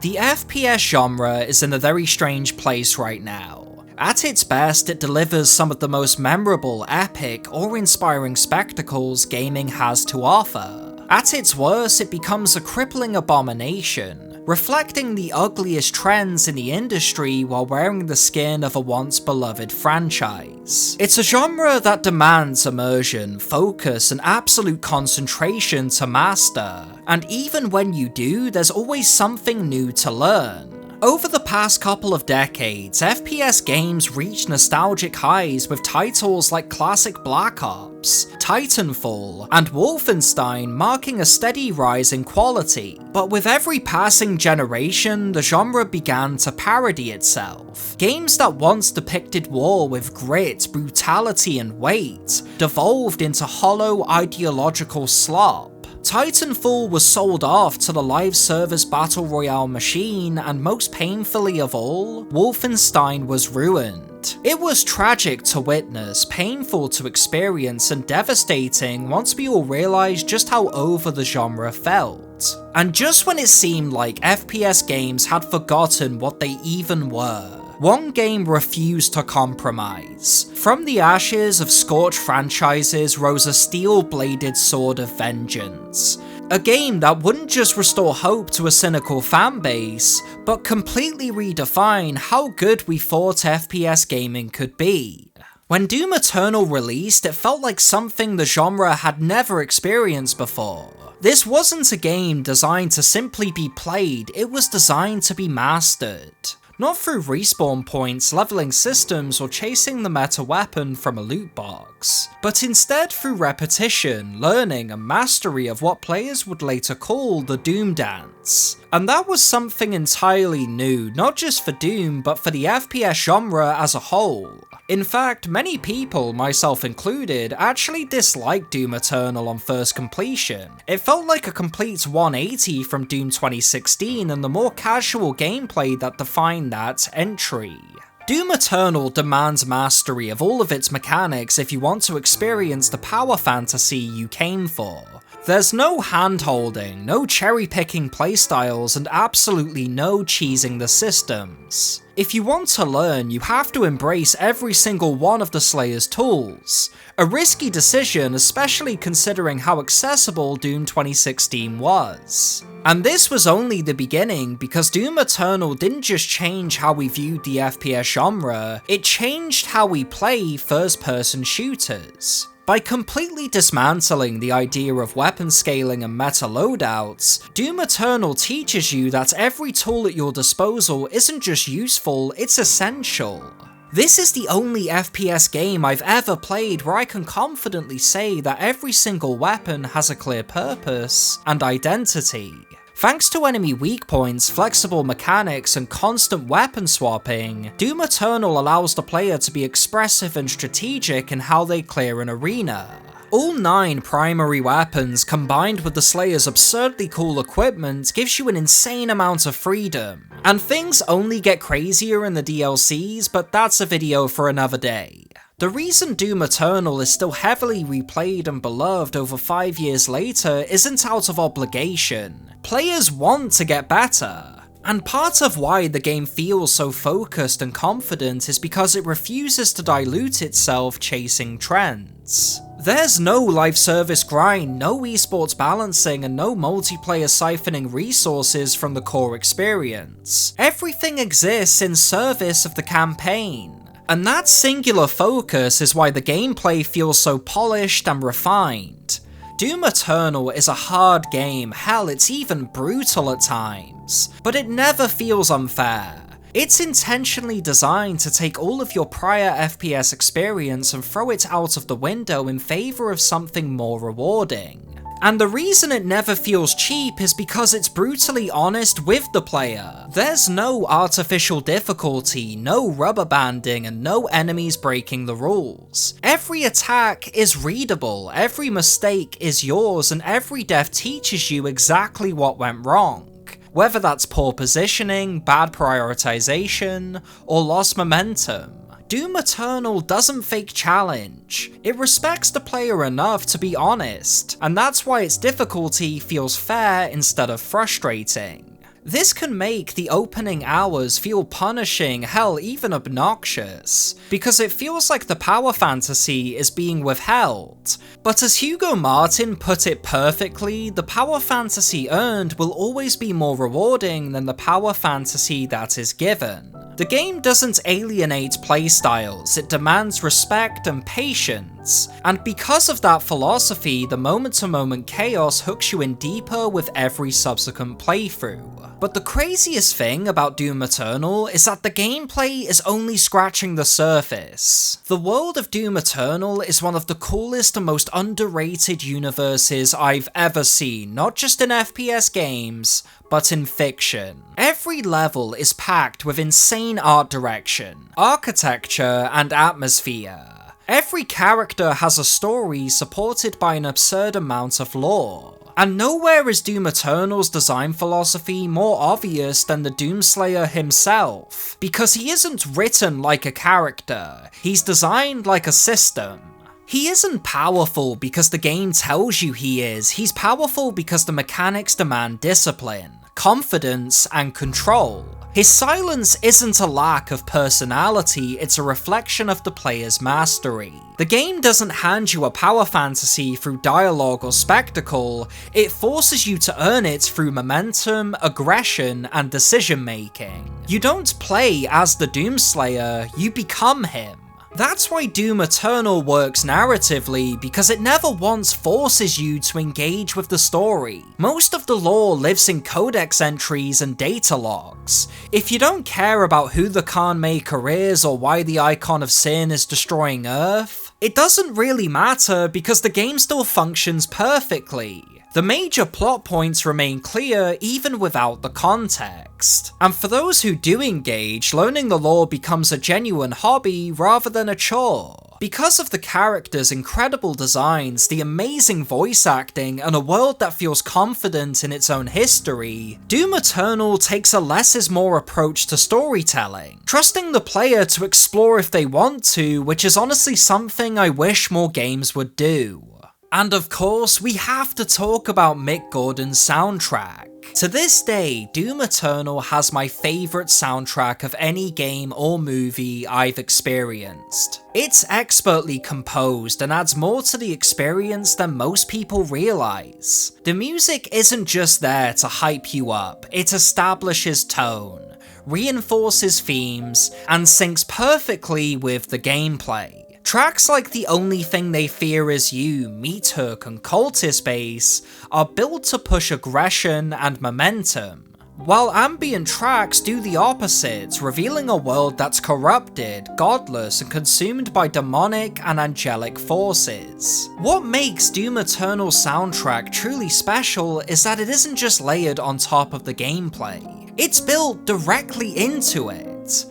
The FPS genre is in a very strange place right now. At its best, it delivers some of the most memorable, epic, or inspiring spectacles gaming has to offer. At its worst, it becomes a crippling abomination, reflecting the ugliest trends in the industry while wearing the skin of a once beloved franchise. It's a genre that demands immersion, focus, and absolute concentration to master, and even when you do, there's always something new to learn. Over the past couple of decades, FPS games reached nostalgic highs with titles like classic Black Ops, Titanfall, and Wolfenstein marking a steady rise in quality. But with every passing generation, the genre began to parody itself. Games that once depicted war with grit, brutality, and weight devolved into hollow ideological slop. Titanfall was sold off to the live service battle royale machine, and most painfully of all, Wolfenstein was ruined. It was tragic to witness, painful to experience, and devastating once we all realized just how over the genre felt. And just when it seemed like FPS games had forgotten what they even were, one game refused to compromise. From the ashes of scorched franchises rose a steel-bladed sword of vengeance. A game that wouldn't just restore hope to a cynical fanbase, but completely redefine how good we thought FPS gaming could be. When Doom Eternal released, it felt like something the genre had never experienced before. This wasn't a game designed to simply be played, it was designed to be mastered. Not through respawn points, leveling systems, or chasing the meta weapon from a loot box, but instead through repetition, learning, and mastery of what players would later call the Doom Dance. And that was something entirely new, not just for Doom, but for the FPS genre as a whole. In fact, many people, myself included, actually disliked Doom Eternal on first completion. It felt like a complete 180 from Doom 2016 and the more casual gameplay that defined that entry. Doom Eternal demands mastery of all of its mechanics if you want to experience the power fantasy you came for. There's no hand-holding, no cherry-picking playstyles, and absolutely no cheesing the systems. If you want to learn, you have to embrace every single one of the Slayer's tools. A risky decision, especially considering how accessible Doom 2016 was. And this was only the beginning, because Doom Eternal didn't just change how we viewed the FPS genre, it changed how we play first-person shooters. By completely dismantling the idea of weapon scaling and meta loadouts, Doom Eternal teaches you that every tool at your disposal isn't just useful, it's essential. This is the only FPS game I've ever played where I can confidently say that every single weapon has a clear purpose and identity. Thanks to enemy weak points, flexible mechanics, and constant weapon swapping, Doom Eternal allows the player to be expressive and strategic in how they clear an arena. All 9 primary weapons combined with the Slayer's absurdly cool equipment gives you an insane amount of freedom. And things only get crazier in the DLCs, but that's a video for another day. The reason Doom Eternal is still heavily replayed and beloved over 5 years later isn't out of obligation. Players want to get better. And part of why the game feels so focused and confident is because it refuses to dilute itself chasing trends. There's no live service grind, no esports balancing, and no multiplayer siphoning resources from the core experience. Everything exists in service of the campaign. And that singular focus is why the gameplay feels so polished and refined. Doom Eternal is a hard game, hell, it's even brutal at times, but it never feels unfair. It's intentionally designed to take all of your prior FPS experience and throw it out of the window in favor of something more rewarding. And the reason it never feels cheap is because it's brutally honest with the player. There's no artificial difficulty, no rubber banding, and no enemies breaking the rules. Every attack is readable, every mistake is yours, and every death teaches you exactly what went wrong. Whether that's poor positioning, bad prioritization, or lost momentum. Doom Eternal doesn't fake challenge. It respects the player enough to be honest, and that's why its difficulty feels fair instead of frustrating. This can make the opening hours feel punishing, hell, even obnoxious, because it feels like the power fantasy is being withheld. But as Hugo Martin put it perfectly, the power fantasy earned will always be more rewarding than the power fantasy that is given. The game doesn't alienate playstyles, it demands respect and patience, and because of that philosophy, the moment-to-moment chaos hooks you in deeper with every subsequent playthrough. But the craziest thing about Doom Eternal is that the gameplay is only scratching the surface. The world of Doom Eternal is one of the coolest and most underrated universes I've ever seen, not just in FPS games, but in fiction. Every level is packed with insane art direction, architecture, and atmosphere. Every character has a story supported by an absurd amount of lore. And nowhere is Doom Eternal's design philosophy more obvious than the doomslayer himself, because he isn't written like a character, he's designed like a system. He isn't powerful because the game tells you he is, he's powerful because the mechanics demand discipline, confidence, and control. His silence isn't a lack of personality, it's a reflection of the player's mastery. The game doesn't hand you a power fantasy through dialogue or spectacle, it forces you to earn it through momentum, aggression, and decision making. You don't play as the Doomslayer, you become him. That's why Doom Eternal works narratively, because it never once forces you to engage with the story. Most of the lore lives in codex entries and data logs. If you don't care about who the Khan Maker is or why the Icon of Sin is destroying Earth, it doesn't really matter because the game still functions perfectly. The major plot points remain clear even without the context. And for those who do engage, learning the lore becomes a genuine hobby rather than a chore. Because of the characters' incredible designs, the amazing voice acting, and a world that feels confident in its own history, Doom Eternal takes a less is more approach to storytelling, trusting the player to explore if they want to, which is honestly something I wish more games would do. And of course, we have to talk about Mick Gordon's soundtrack. To this day, Doom Eternal has my favourite soundtrack of any game or movie I've experienced. It's expertly composed and adds more to the experience than most people realise. The music isn't just there to hype you up, it establishes tone, reinforces themes, and syncs perfectly with the gameplay. Tracks like The Only Thing They Fear Is You, Meat Hook, and Cultist Base are built to push aggression and momentum, while ambient tracks do the opposite, revealing a world that's corrupted, godless, and consumed by demonic and angelic forces. What makes Doom Eternal's soundtrack truly special is that it isn't just layered on top of the gameplay, it's built directly into it.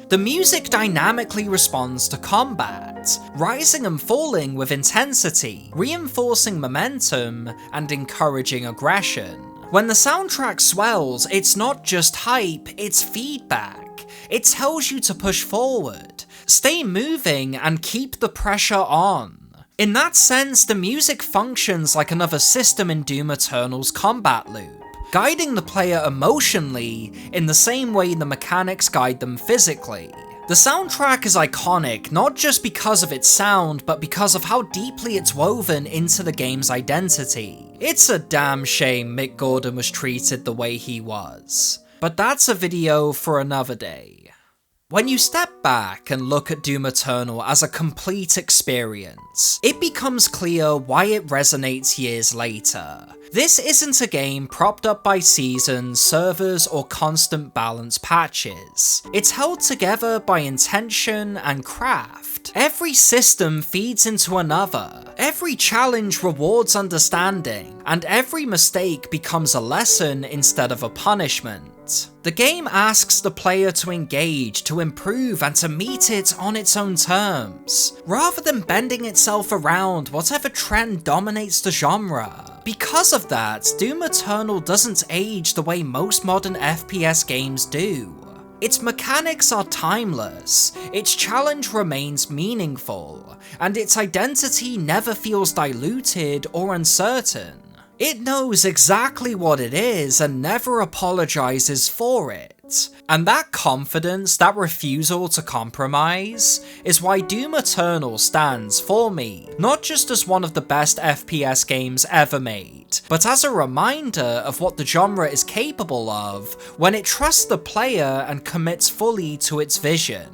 The music dynamically responds to combat, rising and falling with intensity, reinforcing momentum, and encouraging aggression. When the soundtrack swells, it's not just hype, it's feedback. It tells you to push forward, stay moving, and keep the pressure on. In that sense, the music functions like another system in Doom Eternal's combat loop, guiding the player emotionally in the same way the mechanics guide them physically. The soundtrack is iconic not just because of its sound, but because of how deeply it's woven into the game's identity. It's a damn shame Mick Gordon was treated the way he was, but that's a video for another day. When you step back and look at Doom Eternal as a complete experience, it becomes clear why it resonates years later. This isn't a game propped up by seasons, servers, or constant balance patches. It's held together by intention and craft. Every system feeds into another, every challenge rewards understanding, and every mistake becomes a lesson instead of a punishment. The game asks the player to engage, to improve, and to meet it on its own terms, rather than bending itself around whatever trend dominates the genre. Because of that, Doom Eternal doesn't age the way most modern FPS games do. Its mechanics are timeless, its challenge remains meaningful, and its identity never feels diluted or uncertain. It knows exactly what it is and never apologizes for it. And that confidence, that refusal to compromise, is why Doom Eternal stands for me, not just as one of the best FPS games ever made, but as a reminder of what the genre is capable of when it trusts the player and commits fully to its vision.